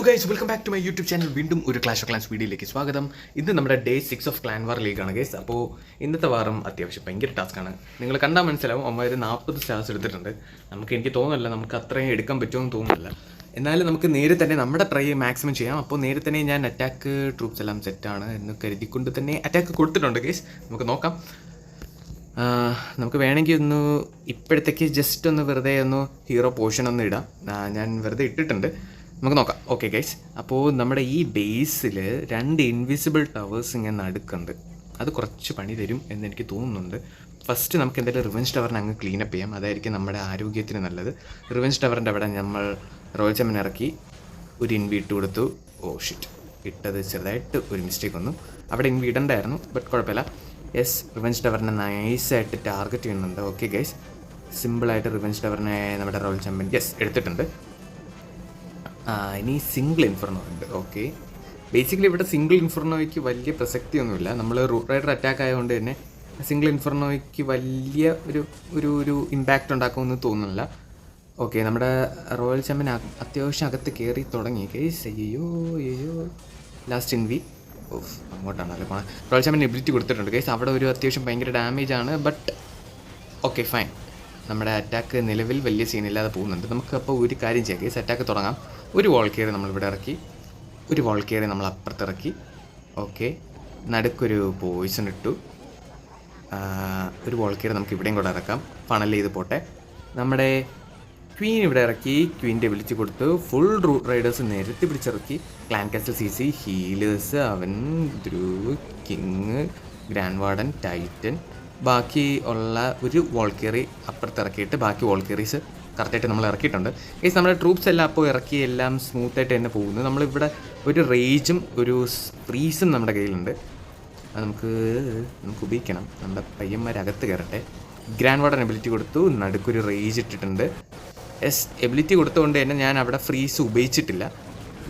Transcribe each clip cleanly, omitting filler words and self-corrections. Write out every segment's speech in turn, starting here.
Guys welcome back to my YouTube channel. വീണ്ടും ഒരു clash of clans വീഡിയോയിലേക്ക് സ്വാഗതം. ഇന്ന് നമ്മുടെ ഡേ 6 ഓഫ് ക്ലാൻ വാർ ലീഗാണ് ഗൈസ്. അപ്പോൾ ഇന്നത്തെ വാറും അത്യാവശ്യം ഭയങ്കര ടാസ്ക്കാണ്. നിങ്ങൾ കണ്ടാൽ മനസ്സിലാവും, അമ്മ 40 സ്റ്റാർസ് എടുത്തിട്ടുണ്ട്. എനിക്ക് തോന്നുന്നില്ല നമുക്ക് അത്രയും എടുക്കാൻ പറ്റുമെന്ന് തോന്നുന്നില്ല. എന്നാലും നമുക്ക് നേരെ തന്നെ നമ്മുടെ ട്രൈ മാക്സിമം ചെയ്യാം. അപ്പോൾ നേരെ തന്നെ ഞാൻ അറ്റാക്ക് ട്രൂപ്സ് എല്ലാം സെറ്റാണ് എന്ന് കരുതിക്കൊണ്ട് തന്നെ അറ്റാക്ക് കൊടുത്തിട്ടുണ്ട് ഗൈസ്. നമുക്ക് നോക്കാം. നമുക്ക് വേണമെങ്കിൽ ഒന്ന് ഇപ്പോഴത്തേക്ക് ജസ്റ്റ് ഒന്ന് വെറുതെ ഒന്ന് ഹീറോ പോർഷൻ ഒന്ന് ഇടാം. ഞാൻ വെറുതെ ഇട്ടിട്ടുണ്ട്, നമുക്ക് നോക്കാം. ഓക്കെ ഗൈസ്, അപ്പോൾ നമ്മുടെ ഈ ബേസിൽ 2 ഇൻവിസിബിൾ ടവേഴ്സ് ഇങ്ങനെ നടുക്കുന്നുണ്ട്. അത് കുറച്ച് പണി തരും എന്ന് എനിക്ക് തോന്നുന്നുണ്ട്. ഫസ്റ്റ് നമുക്ക് എന്തായാലും റിവെഞ്ച് ടവറിനെ അങ്ങ് ക്ലീനപ്പ് ചെയ്യാം. അതായിരിക്കും നമ്മുടെ ആരോഗ്യത്തിന് നല്ലത്. റിവെഞ്ച് ടവറിൻ്റെ അവിടെ നമ്മൾ റോയൽ ചമ്മൻ ഇറക്കി ഒരു ഇൻവി ഇട്ട് കൊടുത്തു. ഓ ഷിറ്റ്, ഇട്ടത് ചെറുതായിട്ട് ഒരു മിസ്റ്റേക്ക് വന്നു. അവിടെ ഇൻവി ഇടണ്ടായിരുന്നു, ബട്ട് കുഴപ്പമില്ല. യെസ്, റിവെഞ്ച് ടവറിനെ നൈസായിട്ട് ടാർഗറ്റ് ചെയ്യുന്നുണ്ട്. ഓക്കെ ഗൈസ്, സിമ്പിളായിട്ട് റിവെഞ്ച് ടവറിനെ നമ്മുടെ റോയൽ ചാമ്പ്യൻ യെസ് എടുത്തിട്ടുണ്ട്. ഇനി സിംഗിൾ ഇൻഫർണോ ഉണ്ട്. ഓക്കെ, ബേസിക്കലി ഇവിടെ സിംഗിൾ ഇൻഫർണോയ്ക്ക് വലിയ പ്രസക്തിയൊന്നുമില്ല. നമ്മൾ റൂട്ട് റൈഡർ അറ്റാക്ക് ആയതുകൊണ്ട് തന്നെ സിംഗിൾ ഇൻഫർണോയ്ക്ക് വലിയ ഒരു ഇമ്പാക്റ്റ് ഉണ്ടാക്കുമെന്ന് തോന്നുന്നില്ല. ഓക്കെ, നമ്മുടെ റോയൽ ചാമ്പ്യൻ അത്യാവശ്യം അകത്ത് കയറി തുടങ്ങി. കേസ് അയ്യോ ലാസ്റ്റ് ഇൻവി ഓഫ് അങ്ങോട്ടാണല്ലോ പോണത്. റോയൽ ചാമ്പ്യൻ എബിലിറ്റി കൊടുത്തിട്ടുണ്ട് കേസ്. അവിടെ ഒരു അത്യാവശ്യം ഭയങ്കര ഡാമേജ് ആണ്, ബട്ട് ഓക്കെ ഫൈൻ. നമ്മുടെ അറ്റാക്ക് നിലവിൽ വലിയ സീനില്ലാതെ പോകുന്നുണ്ട്. നമുക്ക് അപ്പോൾ ഒരു കാര്യം ചെയ്യാം കേസ്, അറ്റാക്ക് തുടങ്ങാം. ഒരു വോൾ കയറി നമ്മളിവിടെ ഇറക്കി, ഒരു വോൾ കയറി നമ്മൾ അപ്പുറത്തിറക്കി. ഓക്കെ, നടുക്കൊരു പോയിസൺ ഇട്ടു. ഒരു വോൾ കയറി നമുക്ക് ഇവിടെയും കൂടെ ഇറക്കാം. ഫണൽ ചെയ്ത് പോട്ടെ. നമ്മുടെ ക്വീൻ ഇവിടെ ഇറക്കി, ക്വീൻ്റെ വിളിച്ച് കൊടുത്ത് ഫുൾ റൂട്ട് റൈഡേഴ്സ് നിരത്തി പിടിച്ചിറക്കി. ക്ലാൻ കാസ്റ്റൽ CC, ഹീലേഴ്സ്, അവൻ, Dhruv, king, grand warden, Titan, ബാക്കി ഉള്ള ഒരു വോൾ കയറി അപ്പുറത്തിറക്കിയിട്ട് ബാക്കി വോൾ കയറീസ് കറക്റ്റായിട്ട് നമ്മൾ ഇറക്കിയിട്ടുണ്ട്. ഗൈസ്, നമ്മുടെ ട്രൂപ്സ് എല്ലാം അപ്പോൾ ഇറക്കി എല്ലാം സ്മൂത്തായിട്ട് തന്നെ പോകുന്നു. നമ്മളിവിടെ ഒരു റേജും ഒരു ഫ്രീസും നമ്മുടെ കയ്യിലുണ്ട്. അത് നമുക്ക് ഉപയോഗിക്കണം. നമ്മുടെ പയ്യന്മാരകത്ത് കയറട്ടെ. ഗ്രാൻഡ് വാർഡൻ എബിലിറ്റി കൊടുത്തു, നടുക്കൊരു റേജ് ഇട്ടിട്ടുണ്ട്. യെസ്, എബിലിറ്റി കൊടുത്തുകൊണ്ട് തന്നെ ഞാൻ അവിടെ ഫ്രീസ് ഉപയോഗിച്ചിട്ടില്ല,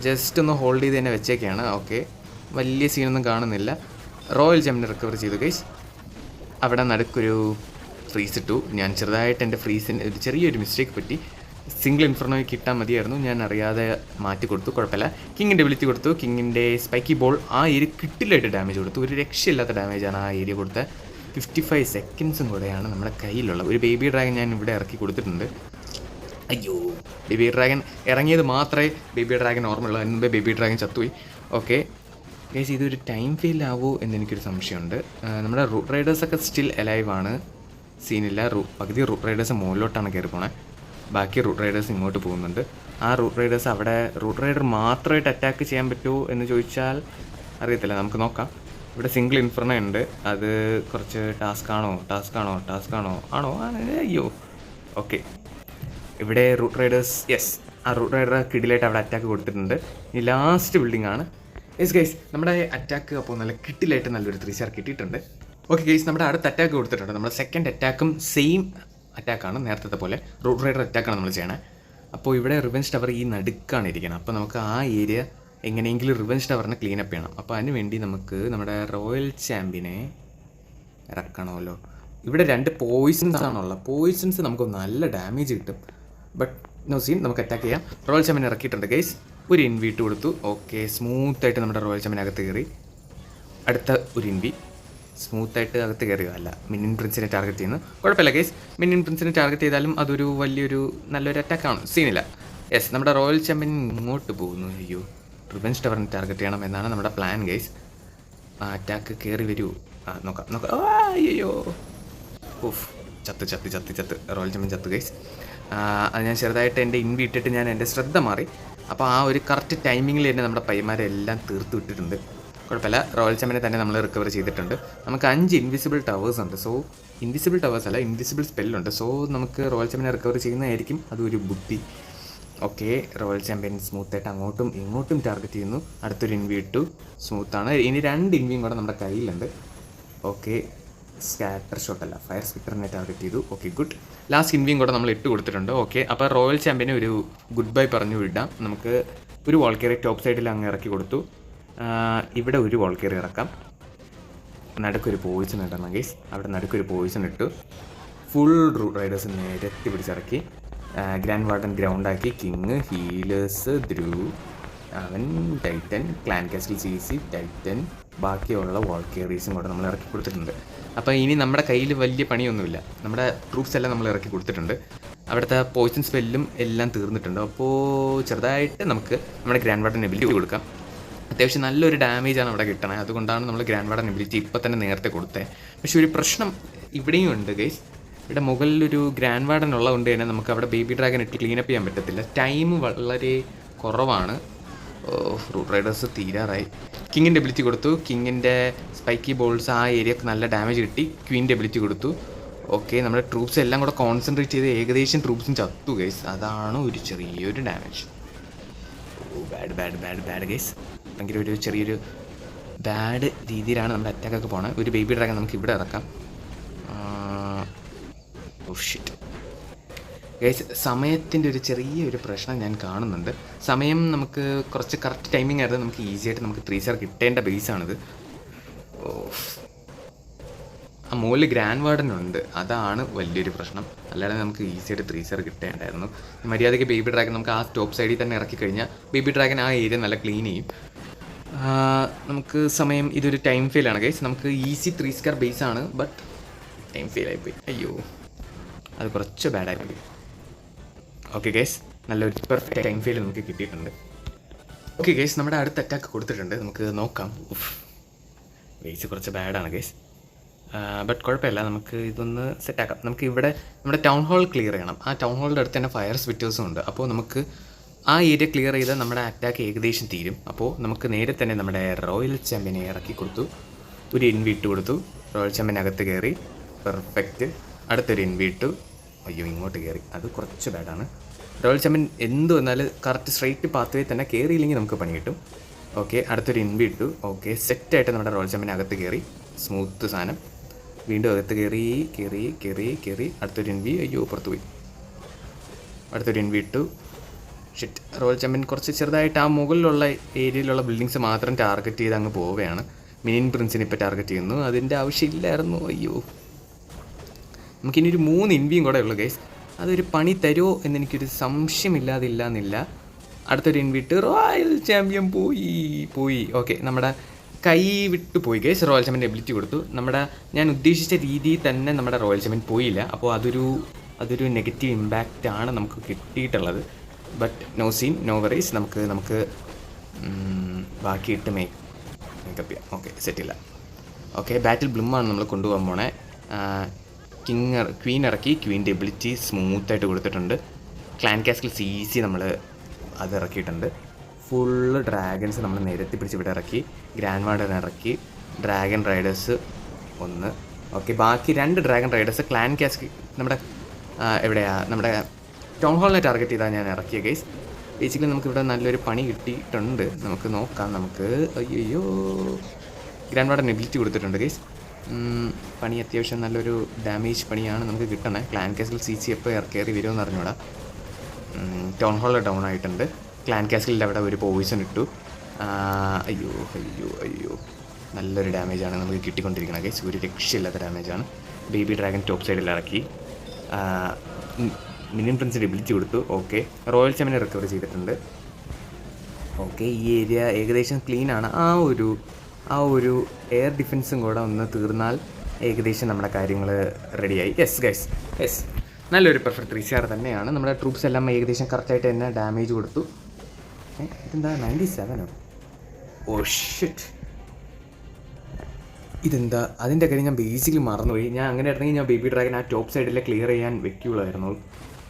ജസ്റ്റ് ഒന്ന് ഹോൾഡ് ചെയ്ത് തന്നെ വെച്ചേക്കാണ്. ഓക്കെ, വലിയ സീനൊന്നും കാണുന്നില്ല. റോയൽ ജമ്മിനെ റിക്കവർ ചെയ്തു ഗൈസ്. അവിടെ നടുക്കൊരു ഫ്രീസ് ഇട്ടു. ഞാൻ ചെറുതായിട്ട് എൻ്റെ ഫ്രീസിന് ഒരു ചെറിയൊരു മിസ്റ്റേക്ക് പറ്റി. സിംഗിൾ ഇൻഫർണോയ്ക്ക് കിട്ടാൻ മതിയായിരുന്നു, ഞാൻ അറിയാതെ മാറ്റി കൊടുത്തു. കുഴപ്പമില്ല. കിങ്ങിൻ്റെ എബിലിറ്റി കൊടുത്തു. കിങ്ങിൻ്റെ സ്പൈക്കി ബോൾ ആ ഏരിയ കിട്ടിലായിട്ട് ഡാമേജ് കൊടുത്തു. ഒരു രക്ഷയില്ലാത്ത ഡാമേജാണ് ആ ഏരിയ കൊടുത്ത. 55 സെക്കൻഡ്സും കൂടെയാണ് നമ്മുടെ കയ്യിലുള്ള ഒരു ബേബി ഡ്രാഗൺ ഞാൻ ഇവിടെ ഇറക്കി കൊടുത്തിട്ടുണ്ട്. അയ്യോ, ബേബി ഡ്രാഗൺ ഇറങ്ങിയത് മാത്രമേ ബേബി ഡ്രാഗൺ ഓർമ്മയുള്ളൂ. അതിന് മുമ്പേ ബേബി ഡ്രാഗൺ ചത്തുപോയി. ഓക്കെ ഗൈസ്, ഇതൊരു ടൈം ഫെയിൽ ആവുമോ എന്നെനിക്കൊരു സംശയമുണ്ട്. നമ്മുടെ റൂട്ട് റൈഡേഴ്സൊക്കെ സ്റ്റിൽ അലൈവ് ആണ്, സീനില്ല. പകുതി റൂട്ട് റൈഡേഴ്സ് മുകളിലോട്ടാണ് കയറി പോണേ, ബാക്കി റൂട്ട് റൈഡേഴ്സ് ഇങ്ങോട്ട് പോകുന്നുണ്ട്. ആ റൂട്ട് റൈഡേഴ്സ് അവിടെ റൂട്ട് റൈഡർ മാത്രമായിട്ട് അറ്റാക്ക് ചെയ്യാൻ പറ്റുമോ എന്ന് ചോദിച്ചാൽ അറിയത്തില്ല, നമുക്ക് നോക്കാം. ഇവിടെ സിംഗിൾ ഇൻഫർണോ ഉണ്ട്, അത് കുറച്ച് ടാസ്ക് ആണോ അയ്യോ. ഓക്കെ, ഇവിടെ റൂട്ട് റൈഡേഴ്സ് യെസ്, ആ റൂട്ട് റൈഡർ കിടിലായിട്ട് അവിടെ അറ്റാക്ക് കൊടുത്തിട്ടുണ്ട്. ഇനി ലാസ്റ്റ് ബിൽഡിംഗ് ആണ്. യെസ് ഗൈസ്, നമ്മുടെ അറ്റാക്ക് അപ്പോൾ നല്ല കിട്ടിലായിട്ട് നല്ലൊരു 3 സ്റ്റാർ കിട്ടിയിട്ടുണ്ട്. ഓക്കെ ഗൈസ്, നമ്മുടെ അടുത്ത അറ്റാക്ക് കൊടുത്തിട്ടുണ്ട്. നമ്മുടെ സെക്കൻഡ് അറ്റാക്കും സെയിം അറ്റാക്കാണ്, നേരത്തെ പോലെ റൂട്ട് റൈഡർ അറ്റാക്കാണ് നമ്മൾ ചെയ്യണേ. അപ്പോൾ ഇവിടെ റിവെഞ്ച് ടവർ ഈ നടുക്കാണ് ഇരിക്കണം. അപ്പോൾ നമുക്ക് ആ ഏരിയ എങ്ങനെയെങ്കിലും റിവെഞ്ച് ടവറിനെ ക്ലീനപ്പ് ചെയ്യണം. അപ്പോൾ അതിന് വേണ്ടി നമുക്ക് നമ്മുടെ റോയൽ ചാമ്പ്യനെ ഇറക്കണമല്ലോ. ഇവിടെ 2 പോയിസൺസ് ആണുള്ളത്. പോയിസൺസ് നമുക്ക് നല്ല ഡാമേജ് കിട്ടും, ബട്ട് നോ സീൻ, നമുക്ക് അറ്റാക്ക് ചെയ്യാം. റോയൽ ചാമ്പ്യൻ ഇറക്കിയിട്ടുണ്ട് ഗൈസ്. ഒരു ഇൻവി ഇട്ട് കൊടുത്തു. ഓക്കെ, സ്മൂത്തായിട്ട് നമ്മുടെ റോയൽ ചാമ്പ്യൻ അകത്ത് കയറി. അടുത്ത ഒരു ഇൻവി സ്മൂത്തായിട്ട് അകത്ത് കയറിയതല്ല, മിനിൻ പ്രിൻസിനെ ടാർഗറ്റ് ചെയ്യുന്നു. കുഴപ്പമില്ല ഗൈസ്, മിനിൻ പ്രിൻസിനെ ടാർഗറ്റ് ചെയ്താലും അതൊരു നല്ലൊരു അറ്റാക്കാണ്, സീനില്ല. യെസ്, നമ്മുടെ റോയൽ ചാമ്പ്യൻ ഇങ്ങോട്ട് പോകുന്നു. അയ്യോ, റിവെഞ്ച് ടവറിനെ ടാർഗറ്റ് ചെയ്യണം എന്നാണ് നമ്മുടെ പ്ലാൻ ഗൈസ്. ആ അറ്റാക്ക് കയറി വരൂ. നോക്കാം. അയ്യോ, ഓഫ്, ചത്ത് റോയൽ ചാമ്പ്യൻ ചത്ത് ഗൈസ്. അത് ഞാൻ ചെറുതായിട്ട് എൻ്റെ ഇൻവി ഇട്ടിട്ട് ഞാൻ എൻ്റെ ശ്രദ്ധ മാറി. അപ്പോൾ ആ ഒരു കറക്റ്റ് ടൈമിങ്ങിൽ തന്നെ നമ്മുടെ പയ്യന്മാരെ എല്ലാം തീർത്ത് വിട്ടിട്ടുണ്ട്. കുഴപ്പമില്ല, റോയൽ ചാമ്പ്യനെ തന്നെ നമ്മൾ റിക്കവർ ചെയ്തിട്ടുണ്ട്. നമുക്ക് 5 ഇൻവിസിബിൾ ടവേഴ്സ് ഉണ്ട്. സോ ഇൻവിസിബിൾ ടവേഴ്സ് അല്ല, ഇൻവിസിബിൾ സ്പെല്ലുണ്ട്. സോ നമുക്ക് റോയൽ ചാമ്പ്യനെ റിക്കവർ ചെയ്യുന്നതായിരിക്കും അതൊരു ബുദ്ധി. ഓക്കെ, റോയൽ ചാമ്പ്യൻ സ്മൂത്തായിട്ട് അങ്ങോട്ടും ഇങ്ങോട്ടും ടാർഗറ്റ് ചെയ്യുന്നു. അടുത്തൊരു ഇൻവി ഇട്ടു, സ്മൂത്താണ്. ഇനി 2 ഇൻവിയും കൂടെ നമ്മുടെ കയ്യിലുണ്ട്. ഓക്കെ, സ്കാറ്റർ ഷോട്ട് അല്ല, ഫയർ സ്പിറ്ററിനെ ടാർഗറ്റ് ചെയ്തു. ഓക്കെ ഗുഡ്, ലാസ്റ്റ് ഇൻവിയും കൂടെ നമ്മൾ ഇട്ട് കൊടുത്തിട്ടുണ്ട്. ഓക്കെ, അപ്പോൾ റോയൽ ചാമ്പ്യനെ ഒരു ഗുഡ് ബൈ പറഞ്ഞു വിടാം. നമുക്ക് ഒരു വോൾ കയറി ടോപ്പ് സൈഡിൽ അങ്ങ് ഇറക്കി കൊടുത്തു. ഇവിടെ ഒരു വോൾ കയറി ഇറക്കാം. നടുക്കൊരു പോയിസൺ ഇടണം ഗൈസ്. അവിടെ നടുക്കൊരു പോയിസൺ ഇട്ടു. ഫുൾ റൂട്ട് റൈഡേഴ്സ് നിരത്തി പിടിച്ചിറക്കി. ഗ്രാൻഡ് വാർഡൻ ഗ്രൗണ്ടാക്കി. കിങ്, ഹീലേഴ്സ്, ധ്രുവ്, അവൻ titan, clan castle CC, titan, ബാക്കിയുള്ള വാൾക്കേറീസും കൂടെ നമ്മൾ ഇറക്കി കൊടുത്തിട്ടുണ്ട്. അപ്പോൾ ഇനി നമ്മുടെ കയ്യിൽ വലിയ പണിയൊന്നുമില്ല. നമ്മുടെ ട്രൂപ്സ് എല്ലാം നമ്മൾ ഇറക്കി കൊടുത്തിട്ടുണ്ട്. അവിടുത്തെ പോയിസൺ സ്പെല്ലും എല്ലാം തീർന്നിട്ടുണ്ട്. അപ്പോൾ ചെറുതായിട്ട് നമുക്ക് നമ്മുടെ ഗ്രാൻഡ് വാർഡൻ എബിലിറ്റി കൊടുക്കാം. അത്യാവശ്യം നല്ലൊരു ഡാമേജാണ് അവിടെ കിട്ടണത്. അതുകൊണ്ടാണ് നമ്മൾ ഗ്രാൻഡ് വാർഡൻ എബിലിറ്റി ഇപ്പോൾ തന്നെ നേരത്തെ കൊടുത്തത്. പക്ഷേ ഒരു പ്രശ്നം ഇവിടെയും ഉണ്ട് ഗൈസ്. ഇവിടെ മുകളിലൊരു ഗ്രാൻഡ് വാർഡൻ ഉള്ളതുകൊണ്ട് തന്നെ നമുക്ക് അവിടെ ബേബി ഡ്രാഗൺ ഇട്ട് ക്ലീനപ്പ് ചെയ്യാൻ പറ്റത്തില്ല. ടൈം വളരെ കുറവാണ്. റൂട്ട് റൈഡേഴ്സ് തീരാറായി. കിങ്ങിൻ്റെ എബിലിറ്റി കൊടുത്തു. കിങ്ങിൻ്റെ സ്പൈക്കി ബോൾസ് ആ ഏരിയക്ക് നല്ല ഡാമേജ് കിട്ടി. ക്വീൻ്റെ എബിലിറ്റി കൊടുത്തു. ഓക്കെ, നമ്മുടെ ട്രൂപ്സ് എല്ലാം കൂടെ കോൺസെൻട്രേറ്റ് ചെയ്ത് ഏകദേശം ട്രൂപ്സും ചത്തു ഗൈസ്. അതാണ് ഒരു ചെറിയൊരു ഡാമേജ്. Bad guys. ഭയങ്കര ഒരു ചെറിയൊരു ബാഡ് രീതിയിലാണ് നമ്മുടെ അറ്റാക്കൊക്കെ പോകണത്. ഒരു ബേബി ഡ്രാഗൺ നമുക്ക് ഇവിടെ ഇറക്കാം. ഷിറ്റ് ഗൈസ്, സമയത്തിൻ്റെ ഒരു ചെറിയൊരു പ്രശ്നം ഞാൻ കാണുന്നുണ്ട്. സമയം നമുക്ക് കുറച്ച് കറക്റ്റ് ടൈമിംഗ് ആയിരുന്നു. നമുക്ക് ഈസി ആയിട്ട് നമുക്ക് 3 സ്റ്റാർ കിട്ടേണ്ട ബേസാണിത്. ആ മുകളിൽ ഗ്രാൻഡ് വാർഡനുണ്ട്, അതാണ് വലിയൊരു പ്രശ്നം. അല്ലാതെ നമുക്ക് ഈസി ആയിട്ട് 3 സ്റ്റാർ കിട്ടേണ്ടായിരുന്നു. മര്യാദയ്ക്ക് ബേബി ഡ്രാഗൺ നമുക്ക് ആ ടോപ്പ് സൈഡിൽ തന്നെ ഇറക്കി കഴിഞ്ഞാൽ ബേബി ഡ്രാഗൺ ആ ഏരിയ നല്ല ക്ലീൻ ചെയ്യും. നമുക്ക് സമയം ഇതൊരു ടൈം ഫെയിലാണ് ഗൈസ്. നമുക്ക് ഈസി 3 സ്റ്റാർ ബേസാണ്, ബട്ട് ടൈം ഫെയിലായിപ്പോയി. അയ്യോ, അത് കുറച്ച് ബാഡായിപ്പോയി. ഓക്കെ ഗൈസ്, നല്ലൊരു പെർഫെക്റ്റ് ടൈം ഫെയിൽ നമുക്ക് കിട്ടിയിട്ടുണ്ട്. ഓക്കെ ഗൈസ്, നമ്മുടെ അടുത്ത അറ്റാക്ക് കൊടുത്തിട്ടുണ്ട്. നമുക്ക് നോക്കാം. ബേസ് കുറച്ച് ബാഡാണ് ഗൈസ്, ബട്ട് കുഴപ്പമില്ല. നമുക്ക് ഇതൊന്ന് സെറ്റാക്കാം. നമുക്ക് ഇവിടെ നമ്മുടെ ടൗൺ ഹാൾ ക്ലിയർ ചെയ്യണം. ആ ടൗൺ ഹാളിൻ്റെ അടുത്ത് തന്നെ ഫയർ സ്പിറ്റേഴ്സും ഉണ്ട്. അപ്പോൾ നമുക്ക് ആ ഏരിയ ക്ലിയർ ചെയ്താൽ നമ്മുടെ അറ്റാക്ക് ഏകദേശം തീരും. അപ്പോൾ നമുക്ക് നേരെ തന്നെ നമ്മുടെ റോയൽ ചാമ്പ്യനെ ഇറക്കി കൊടുത്തു. ഒരു ഇൻവി കൊടുത്തു. റോയൽ ചാമ്പ്യൻ അകത്ത് കയറി. പെർഫെക്റ്റ്. അടുത്തൊരു ഇൻവി അയ്യോ, ഇങ്ങോട്ട് കയറി. അത് കുറച്ച് ബാഡാണ്. റോയൽ ചാമ്പ്യൻ എന്ത് വന്നാലും കറക്റ്റ് സ്ട്രൈറ്റ് പാത്വേ തന്നെ കയറിയില്ലെങ്കിൽ നമുക്ക് പണി കിട്ടും. ഓക്കെ, അടുത്തൊരു ഇൻവി ഓക്കെ, സെറ്റായിട്ട് നമ്മുടെ റോയൽ ചാമ്പ്യൻ അകത്ത് കയറി. സ്മൂത്ത് സാധനം. വീണ്ടും അകത്ത് കയറി. അടുത്തൊരു ഇൻവി. അയ്യോ, പുറത്ത് പോയി. അടുത്തൊരു ഇൻവി ഷിറ്റ്. റോയൽ ചാമ്പ്യൻ കുറച്ച് ചെറുതായിട്ട് ആ മുകളിലുള്ള ഏരിയയിലുള്ള ബിൽഡിങ്സ് മാത്രം ടാർഗറ്റ് ചെയ്ത് അങ്ങ് പോവുകയാണ്. മിനിൻ പ്രിൻസിനെ ഇപ്പോൾ ടാർഗറ്റ് ചെയ്യുന്നു. അതിൻ്റെ ആവശ്യമില്ലായിരുന്നു. അയ്യോ, നമുക്കിനി ഒരു 3 ഇൻവിയും കൂടെ ഉള്ളു ഗൈസ്. അതൊരു പണി തരുമോ എന്നെനിക്കൊരു സംശയമില്ലാതില്ല. അടുത്തൊരു ഇൻവി റോയൽ ചാമ്പ്യൻ പോയി. ഓക്കെ, നമ്മുടെ കൈ വിട്ടു പോയി ഗൈസ്. റോയൽ ചാമ്പ്യൻ്റെ എബിലിറ്റി കൊടുത്തു. ഞാൻ ഉദ്ദേശിച്ച രീതിയിൽ തന്നെ നമ്മുടെ റോയൽ ചാമ്പ്യൻ പോയില്ല. അപ്പോൾ അതൊരു നെഗറ്റീവ് ഇമ്പാക്റ്റ് ആണ് നമുക്ക് കിട്ടിയിട്ടുള്ളത്. But no scene, no worries. നമുക്ക് ബാക്കിയിട്ട് മേക്കപ്പ് ചെയ്യാം. ഓക്കെ, സെറ്റില്ല. ഓക്കെ, ബാറ്റിൽ ബ്ലൂമാണ് നമ്മൾ കൊണ്ടുപോകാൻ പോണേ. ക്വീൻ ഇറക്കി. ക്വീൻ്റെ എബിലിറ്റി സ്മൂത്തായിട്ട് കൊടുത്തിട്ടുണ്ട്. ക്ലാൻ കാസിൽ CC നമ്മൾ അത് ഇറക്കിയിട്ടുണ്ട്. ഫുള്ള് ഡ്രാഗൺസ് നമ്മൾ നിരത്തി പിടിച്ച് ഇവിടെ ഇറക്കി. ഗ്രാൻഡ് വാർഡൻ ഇറക്കി. Dragon Riders 1. ഓക്കെ, ബാക്കി 2 ഡ്രാഗൺ റൈഡേഴ്സ് ക്ലാൻ കാസ് നമ്മുടെ ടൗൺ ഹാളിനെ ടാർഗറ്റ് ചെയ്താൽ ഞാൻ ഇറക്കിയ ഗൈസ്. ബേസിക്കലി നമുക്കിവിടെ നല്ലൊരു പണി കിട്ടിയിട്ടുണ്ട്. നമുക്ക് നോക്കാം. അയ്യോ, ഗ്രാൻഡ് വാർഡൻ എബിലിറ്റി കൊടുത്തിട്ടുണ്ട് ഗൈസ്. പണി അത്യാവശ്യം നല്ലൊരു ഡാമേജ് പണിയാണ് നമുക്ക് കിട്ടണേ. ക്ലാൻ കാസിൽ CC എപ്പോൾ കയറി വരുമെന്ന് അറിഞ്ഞൂടാ. ടൗൺ ഹാൾ ഡൗൺ ആയിട്ടുണ്ട്. ക്ലാൻ കാസിലിൻ്റെ അവിടെ ഒരു പോയിസൺ ഇട്ടു. അയ്യോ, നല്ലൊരു ഡാമേജാണ് നമുക്ക് കിട്ടിക്കൊണ്ടിരിക്കുന്നത് ഗൈസ്. ഒരു രക്ഷയില്ലാത്ത ഡാമേജാണ്. ബേബി ഡ്രാഗൺ ടോപ്പ് സൈഡിൽ ഇറക്കി. മിനിൻ പ്രിൻസിൻ്റെ എബിലിറ്റി കൊടുത്തു. ഓക്കെ, റോയൽ ചാമ്പ്യനെ റിക്കവർ ചെയ്തിട്ടുണ്ട്. ഓക്കെ, ഈ ഏരിയ ഏകദേശം ക്ലീനാണ്. ആ ഒരു എയർ ഡിഫൻസും കൂടെ ഒന്ന് തീർന്നാൽ ഏകദേശം നമ്മുടെ കാര്യങ്ങൾ റെഡിയായി. യെസ്, നല്ലൊരു പെർഫെക്റ്റ് 3 സ്റ്റാർ തന്നെയാണ്. നമ്മുടെ ട്രൂപ്സ് എല്ലാം ഏകദേശം കറക്റ്റായിട്ട് തന്നെ ഡാമേജ് കൊടുത്തു. ഇതെന്താ 97? ഓ ഷിറ്റ്, ഇതെന്താ? അതിൻ്റെ കാര്യം ഞാൻ ബേസിക്കലി മറന്നുപോയി. ഞാൻ അങ്ങനെ ആയിരുന്നെങ്കിൽ ഞാൻ ബേബി ഡ്രാഗൺ ആ ടോപ്പ് സൈഡിലെ ക്ലിയർ ചെയ്യാൻ വെക്കുള്ളായിരുന്നു.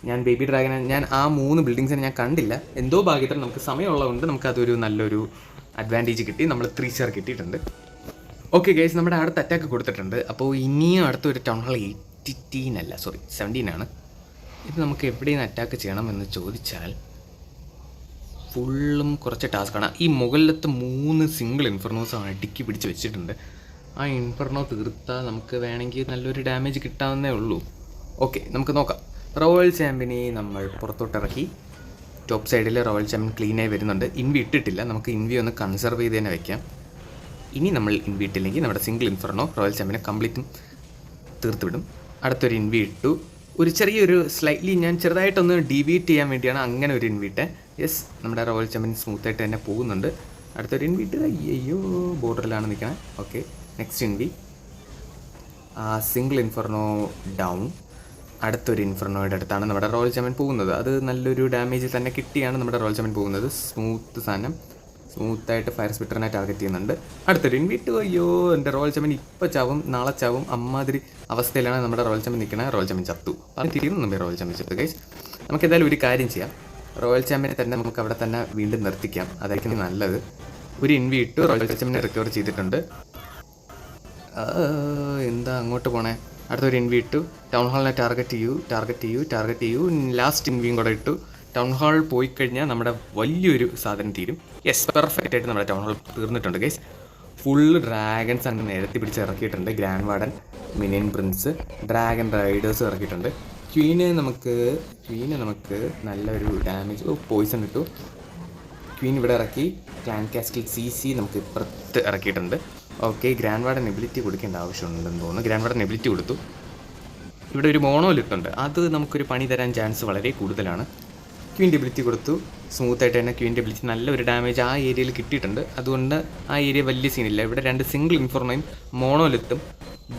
ഞാൻ ആ 3 ബിൽഡിങ്സിനെ ഞാൻ കണ്ടില്ല. എന്തോ ഭാഗ്യത്തിൽ നമുക്ക് സമയമുള്ളതുകൊണ്ട് നമുക്കതൊരു നല്ലൊരു അഡ്വാൻറ്റേജ് കിട്ടി. നമ്മൾ 3 സ്റ്റാർ കിട്ടിയിട്ടുണ്ട്. ഓക്കെ ഗൈസ്, നമ്മുടെ അടുത്ത അറ്റാക്ക് കൊടുത്തിട്ടുണ്ട്. അപ്പോൾ ഇനിയും അടുത്തൊരു ടൗൺ ഹാൾ 17 ആണ്. ഇത് നമുക്ക് എവിടെ നിന്ന് അറ്റാക്ക് ചെയ്യണമെന്ന് ചോദിച്ചാൽ ഫുള്ളും കുറച്ച് ടാസ്ക്കാണ്. ഈ മുകളിലത്തെ 3 സിംഗിൾ ഇൻഫർനോസ് അടുക്കി പിടിച്ച് വെച്ചിട്ടുണ്ട്. ആ ഇൻഫർനോ തീർത്താൽ നമുക്ക് വേണമെങ്കിൽ നല്ലൊരു ഡാമേജ് കിട്ടാവുന്നേ ഉള്ളൂ. ഓക്കെ, നമുക്ക് നോക്കാം. റോയൽ ചാമ്പ്യനെ നമ്മൾ പുറത്തോട്ടിറക്കി. ടോപ്പ് സൈഡിൽ റോയൽ ചാമ്പ്യൻ ക്ലീനായി വരുന്നുണ്ട്. ഇൻവി ഇട്ടിട്ടില്ല. നമുക്ക് ഇൻവി ഒന്ന് കൺസർവ് ചെയ്ത് തന്നെ വയ്ക്കാം. ഇനി നമ്മൾ ഇൻവി ഇട്ടില്ലെങ്കിൽ നമ്മുടെ സിംഗിൾ ഇൻഫർനോ റോയൽ ചാമ്പ്യനെ കംപ്ലീറ്റും തീർത്തുവിടും. അടുത്തൊരു ഇൻവി ഇട്ടു. ഒരു ചെറിയൊരു സ്ലൈറ്റ്ലി ഞാൻ ചെറുതായിട്ടൊന്ന് ഡീവിയേറ്റ് ചെയ്യാൻ വേണ്ടിയാണ് അങ്ങനെ ഒരു ഇൻവീറ്റ്. യെസ്, നമ്മുടെ റോയൽ ചാമ്പ്യൻ സ്മൂത്തായിട്ട് തന്നെ പോകുന്നുണ്ട്. അടുത്തൊരു ഇൻവീറ്റ്, അയ്യോ ബോർഡറിലാണ് നിൽക്കണേ. Okay, next invi, single inferno down. അടുത്തൊരു ഇൻഫർണോയുടെ അടുത്താണ് നമ്മുടെ റോയൽ ചാമ്പ്യൻ പോകുന്നത്. അത് നല്ലൊരു ഡാമേജ് തന്നെ കിട്ടിയാണ് നമ്മുടെ റോയൽ ചാമ്പ്യൻ പോകുന്നത്. സ്മൂത്ത് സാധനം, സ്മൂത്തായിട്ട് ഫയർ സ്പിറ്ററിനെ ടാർഗറ്റ് ചെയ്യുന്നുണ്ട്. അടുത്തൊരു ഇൻവീറ്റ്, അയ്യോ എൻ്റെ റോയൽ ചാമ്പ്യൻ ഇപ്പോൾ ചാവും, നാളെ ചാവും, അമ്മാതിരി അവസ്ഥയിലാണ് നമ്മുടെ റോയൽ ചാമ്പ്യൻ നിൽക്കുന്നത്. റോയൽ ചാമ്പ്യൻ ചത്തു, അത് തീർന്നു റോയൽ ചാമ്പ്യൻ ചത്തു. ഗൈസ്, നമുക്ക് എന്തായാലും ഒരു കാര്യം ചെയ്യാം, റോയൽ ചാമ്പ്യനെ തന്നെ നമുക്ക് അവിടെ തന്നെ വീണ്ടും നിർത്തിക്കാം, അതായിരിക്കും നല്ലത്. ഒരു ഇൻവീറ്റ് റോയൽ ചാമ്പ്യനെ റിക്കവർ ചെയ്തിട്ടുണ്ട്. എന്താ അങ്ങോട്ട് പോണേ? അടുത്തൊരു ഇൻവീറ്റ്, ടൗൺ ഹാളിനെ ടാർഗറ്റ് ചെയ്യൂ. ലാസ്റ്റ് ഇൻവിയും കൂടെ ഇട്ടു. ടൗൺ ഹാൾ പോയി കഴിഞ്ഞാൽ നമ്മുടെ വലിയൊരു സാധനം തീരും. യെസ്, പെർഫെക്റ്റ് ആയിട്ട് നമ്മുടെ ടൗൺ ഹാൾ തീർന്നിട്ടുണ്ട് ഗൈസ്. ഫുള്ള് ഡ്രാഗൺസ് അങ്ങ് നിരത്തി പിടിച്ച് ഇറക്കിയിട്ടുണ്ട്. Grand warden, minion prince, dragon riders ഇറക്കിയിട്ടുണ്ട്. ക്വീനെ നമുക്ക് നല്ലൊരു ഡാമേജ്, പോയിസൺ ഇട്ടു. ക്വീൻ ഇവിടെ ഇറക്കി. ക്ലാൻ കാസ്റ്റിൽ CC നമുക്ക് ഇപ്പുറത്ത് ഇറക്കിയിട്ടുണ്ട്. ഓക്കെ, ഗ്രാൻഡ് വാർഡൻ എബിലിറ്റി കൊടുക്കേണ്ട ആവശ്യമുണ്ടെന്ന് തോന്നുന്നു. ഗ്രാൻഡ് വാർഡൻ എബിലിറ്റി കൊടുത്തു. ഇവിടെ ഒരു മോണോലിട്ടുണ്ട്, അത് നമുക്കൊരു പണി തരാൻ ചാൻസ് വളരെ കൂടുതലാണ്. ക്വീൻ്റെ എബിലിറ്റി കൊടുത്തു. സ്മൂത്തായിട്ട് തന്നെ ക്വീൻ്റെ എബിലിറ്റി നല്ലൊരു ഡാമേജ് ആ ഏരിയയിൽ കിട്ടിയിട്ടുണ്ട്. അതുകൊണ്ട് ആ ഏരിയ വലിയ സീനില്ല. ഇവിടെ 2 സിംഗിൾ ഇൻഫോർമയും മോണോലിത്തും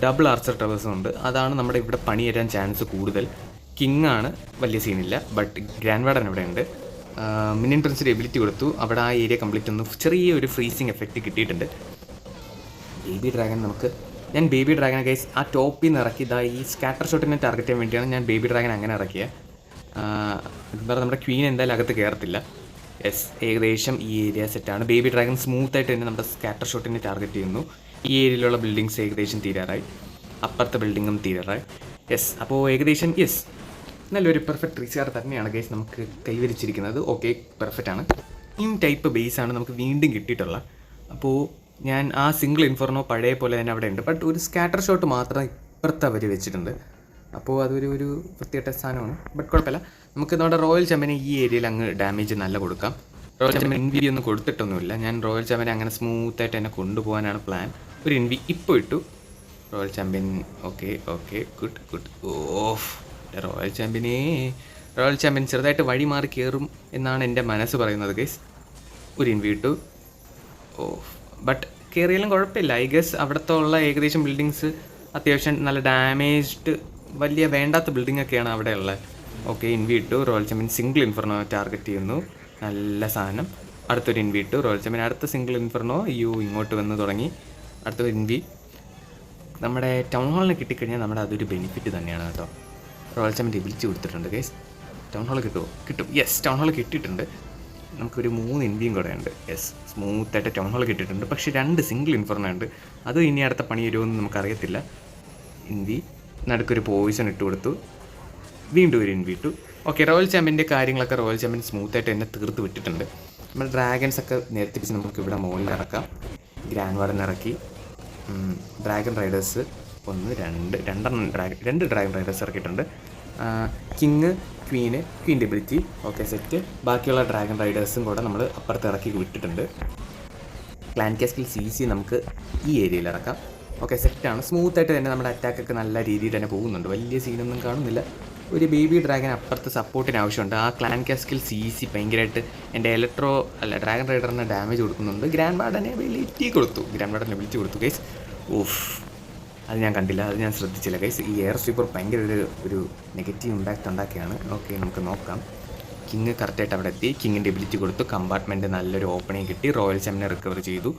ഡബിൾ ആർച്ചർ ടവേഴ്സും ഉണ്ട്. അതാണ് നമ്മുടെ ഇവിടെ പണി തരാൻ ചാൻസ് കൂടുതൽ. കിങ് ആണ്, വലിയ സീനില്ല. ബട്ട് ഗ്രാൻഡ് വാർഡൻ ഇവിടെ ഉണ്ട്. മിനിയൻ പ്രിൻസിൻ്റെ എബിലിറ്റി കൊടുത്തു. അവിടെ ആ ഏരിയ കംപ്ലീറ്റ് ഒന്ന് ചെറിയൊരു ഫ്രീസിങ് എഫക്റ്റ് കിട്ടിയിട്ടുണ്ട്. ഞാൻ ബേബി ഡ്രാഗനെ ഗൈസ് ആ ടോപ്പിൽ നിന്ന് ഇറക്കി ഈ സ്കാറ്റർ ഷോട്ടിനെ ടാർഗറ്റ് ചെയ്യാൻ വേണ്ടിയാണ് ഞാൻ ബേബി ഡ്രാഗൻ അങ്ങനെ ഇറക്കിയത്. എന്താ പറയുക, നമ്മുടെ ക്വീൻ എന്തായാലും അകത്ത് കയറത്തില്ല. യെസ്, ഏകദേശം ഈ ഏരിയ സെറ്റാണ്. ബേബി ഡ്രാഗൺ സ്മൂത്തായിട്ട് തന്നെ നമ്മുടെ സ്കാറ്റർ ഷോട്ടിനെ ടാർഗറ്റ് ചെയ്യുന്നു. ഈ ഏരിയയിലുള്ള ബിൽഡിങ്സ് ഏകദേശം തീരാറായി, അപ്പുറത്തെ ബിൽഡിങ്ങും തീരാറായി. യെസ്, അപ്പോൾ ഏകദേശം നല്ലൊരു പെർഫെക്റ്റ് റീച്ചാർ തന്നെയാണ് ഗൈസ് നമുക്ക് കൈവരിച്ചിരിക്കുന്നത്. ഓക്കെ, പെർഫെക്റ്റ് ആണ്. ഈ ടൈപ്പ് ബേസാണ് നമുക്ക് വീണ്ടും കിട്ടിയിട്ടുള്ളത്. അപ്പോൾ ഞാൻ ആ സിംഗിൾ ഇൻഫോർണോ പഴയ പോലെ തന്നെ അവിടെ ഉണ്ട്. ബട്ട് ഒരു സ്കാറ്റർ ഷോട്ട് മാത്രം ഇപ്പുറത്ത് അവർ വെച്ചിട്ടുണ്ട്. അപ്പോൾ അതൊരു വൃത്തികെട്ട സാധനമാണ്. ബട്ട് കുഴപ്പമില്ല, നമുക്ക് നമ്മുടെ റോയൽ ചാമ്പ്യനെ ഈ ഏരിയയിൽ അങ്ങ് ഡാമേജ് നല്ല കൊടുക്കാം. റോയൽ ചാമ്പ്യൻ ഇൻവി ഒന്നും കൊടുത്തിട്ടൊന്നുമില്ല. ഞാൻ റോയൽ ചാമ്പ്യനെ അങ്ങനെ സ്മൂത്തായിട്ട് തന്നെ കൊണ്ടുപോകാനാണ് പ്ലാൻ. ഒരു ഇൻവി ഇപ്പോൾ ഇട്ടു royal champion. Okay, good. Royal champion ചെറുതായിട്ട് വഴി മാറി കയറും എന്നാണ് എൻ്റെ മനസ്സ് പറയുന്നത് ഗൈസ്. ഒരു ഇൻവി ഇട്ടു. ബട്ട് കയറിയാലും കുഴപ്പമില്ല. ഐ ഗസ് അവിടുത്തെ ഉള്ള ഏകദേശം ബിൽഡിങ്സ് അത്യാവശ്യം നല്ല ഡാമേജ്ഡ്, വലിയ വേണ്ടാത്ത ബിൽഡിംഗ് ഒക്കെയാണ് അവിടെ ഉള്ളത്. ഓക്കെ, ഇൻവി ഇട്ടു. Royal champion single inferno target ചെയ്യുന്നു. നല്ല സാധനം. അടുത്തൊരു ഇൻവി ഇട്ടു. റോയൽ ചാമ്പ്യൻ അടുത്ത സിംഗിൾ ഇൻഫർണോ ഇങ്ങോട്ട് വന്ന് തുടങ്ങി. അടുത്തൊരു ഇൻവി. നമ്മുടെ ടൗൺ ഹാളിന് കിട്ടിക്കഴിഞ്ഞാൽ നമ്മുടെ അതൊരു ബെനിഫിറ്റ് തന്നെയാണ് കേട്ടോ. റോയൽ ചാമ്പ്യൻ വിളിച്ച് കൊടുത്തിട്ടുണ്ട് ഗൈസ്. ടൗൺ ഹാൾ കിട്ടും. യെസ്, ടൗൺ ഹാൾ കിട്ടിയിട്ടുണ്ട്. നമുക്കൊരു 3 ഇൻവിയും കൂടെ ഉണ്ട്. യെസ്, സ്മൂത്തായിട്ട് ടൗൺ ഹാൾ കിട്ടിയിട്ടുണ്ട്. പക്ഷേ 2 സിംഗിൾ ഇൻഫർണോ ഉണ്ട്. അത് ഇനി അടുത്ത പണി വരുമെന്ന് നമുക്കറിയത്തില്ല. ഇൻവി നടുക്കൊരു പോയിസൺ ഇട്ട് കൊടുത്തു. വീണ്ടും ഒരു ഇൻവി ഇട്ടു. ഓക്കെ, റോയൽ ചാമ്പ്യൻ്റെ കാര്യങ്ങളൊക്കെ റോയൽ ചാമ്പ്യൻ സ്മൂത്തായിട്ട് തന്നെ തീർത്ത് വിട്ടിട്ടുണ്ട്. നമ്മൾ ഡ്രാഗൺസൊക്കെ നേരത്തെ നമുക്ക് ഇവിടെ മുകളിൽ ഇറക്കാം. ഗ്രാൻഡ് വാർഡൻ ഇറക്കി. ഡ്രാഗൺ റൈഡേഴ്സ് 2 ഡ്രാഗൺ റൈഡേഴ്സ് ഇറക്കിയിട്ടുണ്ട്. ക്വീൻ്റെ എബിലിറ്റി ഓക്കെ സെറ്റ്. ബാക്കിയുള്ള ഡ്രാഗൺ റൈഡേഴ്സും കൂടെ നമ്മൾ അപ്പുറത്ത് ഇറക്കി വിട്ടിട്ടുണ്ട്. ക്ലാൻ കാസ്റ്റിൽ CC നമുക്ക് ഈ ഏരിയയിൽ ഇറക്കാം. ഓക്കെ, സെറ്റാണ്. സ്മൂത്തായിട്ട് തന്നെ നമ്മുടെ അറ്റാക്കൊക്കെ നല്ല രീതിയിൽ തന്നെ പോകുന്നുണ്ട്. വലിയ സീനൊന്നും കാണുന്നില്ല. ഒരു ബേബി ഡ്രാഗൺ അപ്പുറത്ത് സപ്പോർട്ടിന് ആവശ്യമുണ്ട്. ആ ക്ലാൻ കാസ്റ്റിൽ CC ഭയങ്കരമായിട്ട് എൻ്റെ ഡ്രാഗൺ റൈഡറിന് ഡാമേജ് കൊടുക്കുന്നുണ്ട്. ഗ്രാൻഡ് വാർഡനെ എബിലിറ്റി കൊടുത്തു ഗൈസ്. അത് ഞാൻ കണ്ടില്ല, അത് ഞാൻ ശ്രദ്ധിച്ചില്ല ഗൈസ്. ഈ എയർ സ്വീപ്പർ ഭയങ്കര ഒരു നെഗറ്റീവ് ഇമ്പാക്റ്റ് ഉണ്ടാക്കിയാണ്. ഓക്കെ, നമുക്ക് നോക്കാം. കിങ് കറക്റ്റായിട്ട് അവിടെ എത്തി. കിങ്ങിൻ്റെ എബിലിറ്റി കൊടുത്തു. കമ്പാർട്ട്മെൻറ്റ് നല്ലൊരു ഓപ്പണിങ് കിട്ടി. റോയൽ ചാമ്പ്യനെ റിക്കവർ ചെയ്തു.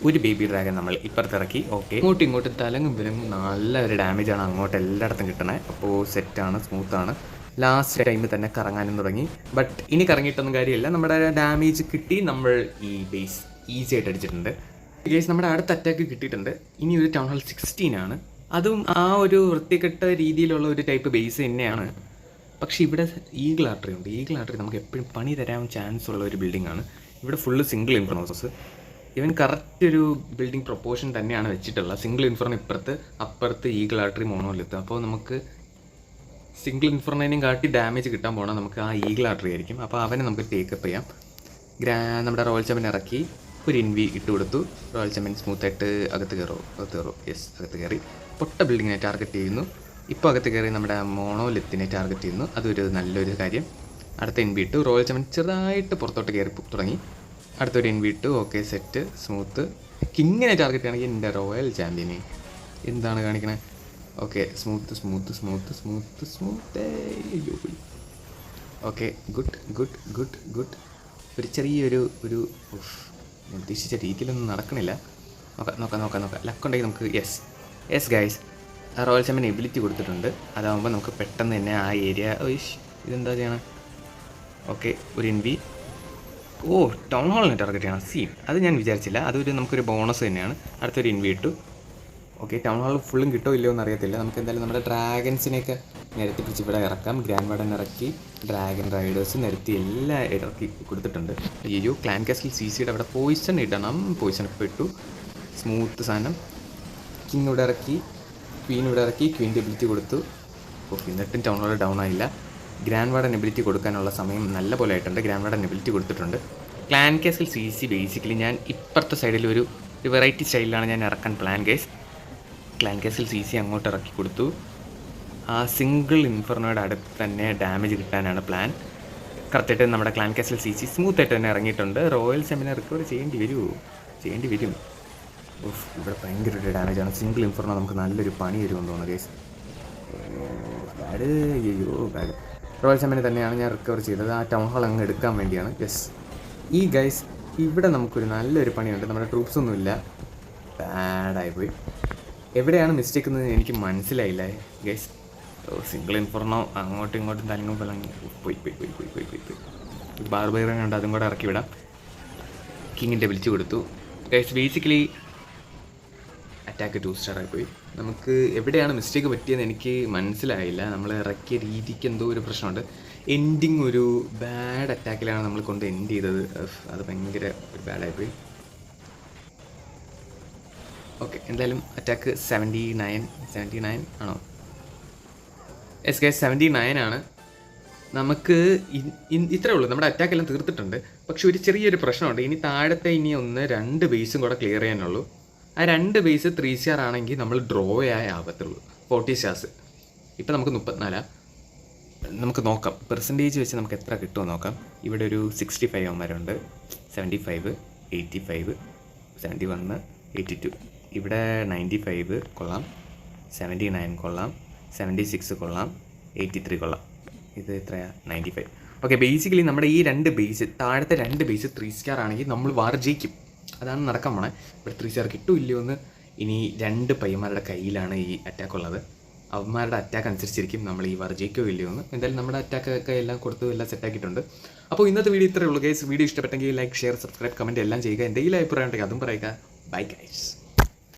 ഒരു ബേബി ഡ്രാഗൺ നമ്മൾ ഇപ്പുറത്തിറക്കി. ഓക്കെ, ഇങ്ങോട്ടും തലങ്ങും വിലങ്ങും നല്ലൊരു ഡാമേജാണ് അങ്ങോട്ട് എല്ലായിടത്തും കിട്ടണേ. അപ്പോൾ സെറ്റാണ്, സ്മൂത്താണ്. ലാസ്റ്റ് ടൈമിൽ തന്നെ കറങ്ങാനും തുടങ്ങി. ബട്ട് ഇനി കറങ്ങിയിട്ടൊന്നും കാര്യമില്ല. നമ്മുടെ ഡാമേജ് കിട്ടി. നമ്മൾ ഈ ബേസ് ഈസി ആയിട്ട് അടിച്ചിട്ടുണ്ട് ഗൈസ്. നമ്മുടെ അടുത്ത അറ്റാക്ക് കിട്ടിയിട്ടുണ്ട്. ഇനി ഒരു ടൗൺ ഹാൾ 16 ആണ്. അതും ആ ഒരു വൃത്തികെട്ട രീതിയിലുള്ള ഒരു ടൈപ്പ് ബേസ് തന്നെയാണ്. പക്ഷേ ഇവിടെ ഈഗിൾ ആർട്ടറി ഉണ്ട്. ഈഗിൾ ആർട്ടറി നമുക്ക് എപ്പോഴും പണി തരാൻ ചാൻസ് ഉള്ള ഒരു ബിൽഡിംഗ് ആണ്. ഇവിടെ ഫുള്ള് സിംഗിൾ ഇൻഫർണോസസ്. ഇവൻ കറക്റ്റ് ഒരു ബിൽഡിംഗ് പ്രൊപ്പോർഷൻ തന്നെയാണ് വെച്ചിട്ടുള്ളത്. സിംഗിൾ ഇൻഫർണോ അപ്പുറത്ത് ഈഗിൾ ആർട്ടറി മോണോലെത്തും. അപ്പോൾ നമുക്ക് സിംഗിൾ ഇൻഫർണേനെയും കാട്ടി ഡാമേജ് കിട്ടാൻ പോകണം നമുക്ക് ആ ഈഗിൾ ആർട്ടറി ആയിരിക്കും. അപ്പോൾ അവനെ നമുക്ക് ടേക്കപ്പ് ചെയ്യാം. നമ്മുടെ റോയൽ ചാമ്പ്യൻ ഇറക്കി. ഒരു ഇൻവി ഇട്ട് കൊടുത്തു. റോയൽ ചാമ്പ്യൻ സ്മൂത്തായിട്ട് അകത്ത് കയറും. യെസ്, അകത്ത് കയറി. പൊട്ട ബിൽഡിങ്ങിനെ ടാർഗറ്റ് ചെയ്യുന്നു. ഇപ്പോൾ അകത്ത് കയറി നമ്മുടെ മോണോലിത്തിനെ ടാർഗറ്റ് ചെയ്യുന്നു, അതൊരു നല്ലൊരു കാര്യം. അടുത്ത ഇൻവിട്ടു, റോയൽ ചാമ്പ്യൻ ചെറുതായിട്ട് പുറത്തോട്ട് കയറി തുടങ്ങി. അടുത്തൊരു ഇൻവിട്ടു, ഓക്കെ സെറ്റ്, സ്മൂത്ത്. കിങ്ങിനെ ടാർഗറ്റ് ആണെങ്കിൽ എൻ്റെ റോയൽ ചാമ്പ്യനെ എന്താണ് കാണിക്കണേ? Okay smooth smooth smooth smooth smooth. അയ്യോ okay good good good good. ഒരു ചെറിയൊരു ഉദ്ദേശിച്ച രീതിയിലൊന്നും നടക്കണില്ല. നോക്കാം നോക്കാം നോക്കാം നോക്കാം. ലക്കുണ്ടെങ്കിൽ നമുക്ക് yes guys royal champion ability കൊടുത്തിട്ടുണ്ട്. അതാകുമ്പോൾ നമുക്ക് പെട്ടെന്ന് തന്നെ ആ ഏരിയ ഇതെന്താ ചെയ്യണം? ഓക്കെ ഒരു ഇൻവി. ടൗൺ ഹാളിനെ ടാർഗറ്റ് ചെയ്യണം. അത് ഞാൻ വിചാരിച്ചില്ല. അതൊരു നമുക്കൊരു ബോണസ് തന്നെയാണ്. അടുത്തൊരു ഇൻവി ഇട്ടു. ഓക്കെ ടൗൺ ഹാൾ ഫുള്ളും കിട്ടോ ഇല്ലയോ എന്ന് അറിയത്തില്ല. നമുക്ക് എന്തായാലും നമ്മുടെ ഡ്രാഗൻസിനെയൊക്കെ നിരത്തി പിടിച്ച് ഇവിടെ ഇറക്കാം. ഗ്രാൻഡ് വാർഡൻ ഇറക്കി, ഡ്രാഗൺ റൈഡേഴ്സ് നിരത്തി എല്ലാം ഇറക്കി കൊടുത്തിട്ടുണ്ട്. അയ്യോ ക്ലാൻ കാസിൽ CCയുടെ അവിടെ പോയിസൺ ഇടണം. പോയിസൺ ഇപ്പോൾ ഇട്ടു. സ്മൂത്ത് സാധനം. കിങ് ഇവിടെ ഇറക്കി, ക്വീൻ ഇവിടെ ഇറക്കി, ക്വീൻ്റെ എബിലിറ്റി കൊടുത്തു. എന്നിട്ടും ടൗൺ ഹാൾ ഡൗൺ ആയില്ല. ഗ്രാൻഡ് വാർഡൻ എബിലിറ്റി കൊടുക്കാനുള്ള സമയം നല്ല പോലെ ആയിട്ടുണ്ട്. ഗ്രാൻഡ് വാർഡൻ എബിലിറ്റി കൊടുത്തിട്ടുണ്ട്. ക്ലാൻ കാസിൽ CC ബേസിക്കലി ഞാൻ ഇപ്പുറത്തെ സൈഡിൽ ഒരു വെറൈറ്റി സ്റ്റൈലിലാണ് ഞാൻ ഇറക്കാൻ plan guys. Clan castle CC അങ്ങോട്ട് ഇറക്കി കൊടുത്തു. ആ സിംഗിൾ ഇൻഫെർണോയുടെ അടുത്ത് തന്നെ ഡാമേജ് കിട്ടാനാണ് പ്ലാൻ. കറക്റ്റായിട്ട് നമ്മുടെ ക്ലാൻ കാസിൽ CC സ്മൂത്തായിട്ട് തന്നെ ഇറങ്ങിയിട്ടുണ്ട്. റോയൽ ചാമ്പ്യനെ റിക്കവർ ചെയ്യേണ്ടി വരും. ഇവിടെ ഭയങ്കര ഒരു ഡാമേജാണ്. സിംഗിൾ ഇൻഫെർണോ നമുക്ക് നല്ലൊരു പണി വരുമെന്ന് തോന്നുന്നു ഗൈസ്. ബാഡ്. റോയൽ ചാമ്പ്യനെ തന്നെയാണ് ഞാൻ റിക്കവർ ചെയ്തത്. ആ ടൗൺ ഹാൾ അങ്ങ് എടുക്കാൻ വേണ്ടിയാണ്. ഈ ഗൈസ് ഇവിടെ നമുക്കൊരു നല്ലൊരു പണിയുണ്ട്. നമ്മുടെ ട്രൂപ്സ് ഒന്നുമില്ല. ബാഡായിപ്പോയി. എവിടെയാണ് മിസ്റ്റേക്ക് എന്ന് എനിക്ക് മനസ്സിലായില്ല ഗൈസ്. സിംഗിൾ ഇൻഫെർണോ അങ്ങോട്ടും ഇങ്ങോട്ടും തലങ്ങും പോയി ബാർബേറിനുണ്ട്, അതും കൂടെ ഇറക്കി വിടാം. കിങ്ങിൻ്റെ വിളിച്ചു കൊടുത്തു ഗൈസ്. ബേസിക്കലി അറ്റാക്ക് 2 സ്റ്റാർ ആയിപ്പോയി. നമുക്ക് എവിടെയാണ് മിസ്റ്റേക്ക് പറ്റിയെന്ന് എനിക്ക് മനസ്സിലായില്ല. നമ്മൾ ഇറക്കിയ രീതിക്ക് എന്തോ ഒരു പ്രശ്നമുണ്ട്. എൻഡിങ് ഒരു ബാഡ് അറ്റാക്കിലാണ് നമ്മൾ കൊണ്ട് എൻഡ് ചെയ്തത്. അത് ഭയങ്കര ഒരു ബാഡായിപ്പോയി. ഓക്കെ എന്തായാലും അറ്റാക്ക് 79 ആണോ? ഗൈസ് 79 ആണ്. നമുക്ക് ഇത്രേ ഉള്ളൂ. നമ്മുടെ അറ്റാക്ക് എല്ലാം തീർത്തിട്ടുണ്ട്. പക്ഷെ ഒരു ചെറിയൊരു പ്രശ്നമുണ്ട്. ഇനി താഴത്തെ 2 ബേസും കൂടെ ക്ലിയർ ചെയ്യാനുള്ളൂ. ആ 2 ബേസ് 3 സ്റ്റാർ ആണെങ്കിൽ നമ്മൾ ഡ്രോ ആവത്തുള്ളൂ. 40 സ്റ്റാർസ്. ഇപ്പം നമുക്ക് 34. നമുക്ക് നോക്കാം പെർസെൻറ്റേജ് വെച്ച് നമുക്ക് എത്ര കിട്ടുമോ നോക്കാം. ഇവിടെ ഒരു 65 അവന്മാരുണ്ട്. 75, 85, 71, 82. ഇവിടെ 95 കൊള്ളാം, 79 കൊള്ളാം, 76 കൊള്ളാം, 83 കൊള്ളാം. ഇത് എത്രയാണ്? 95. ഓക്കെ ബേസിക്കലി നമ്മുടെ ഈ 2 ബേസ്, താഴത്തെ 2 ബേസ് 3 സ്റ്റാർ ആണെങ്കിൽ നമ്മൾ വാർ ജയിക്കും. അതാണ് നടക്കാൻ പോണേ. ഇവിടെ 3 സ്റ്റാർ കിട്ടുമില്ലയോ എന്ന് ഇനി 2 പയ്യന്മാരുടെ കയ്യിലാണ് ഈ അറ്റാക്ക് ഉള്ളത്. അവന്മാരുടെ അറ്റാക്ക് അനുസരിച്ചിരിക്കും നമ്മൾ ഈ വാർ ജയിക്കോ ഇല്ലയോ എന്ന്. എന്തായാലും നമ്മുടെ അറ്റാക്കൊക്കെ എല്ലാം കൊടുത്ത് എല്ലാം സെറ്റാക്കിയിട്ടുണ്ട്. അപ്പോൾ ഇന്നത്തെ വീഡിയോ ഇത്രയേ ഉള്ളൂ ഗൈസ്. വീഡിയോ ഇഷ്ടപ്പെട്ടെങ്കിൽ ലൈക്ക്, ഷെയർ, സബ്സ്ക്രൈബ്, കമൻറ്റ് എല്ലാം ചെയ്യുക. എന്തെങ്കിലും അഭിപ്രായം ഉണ്ടെങ്കിൽ അതും പറയുക. Bye guys.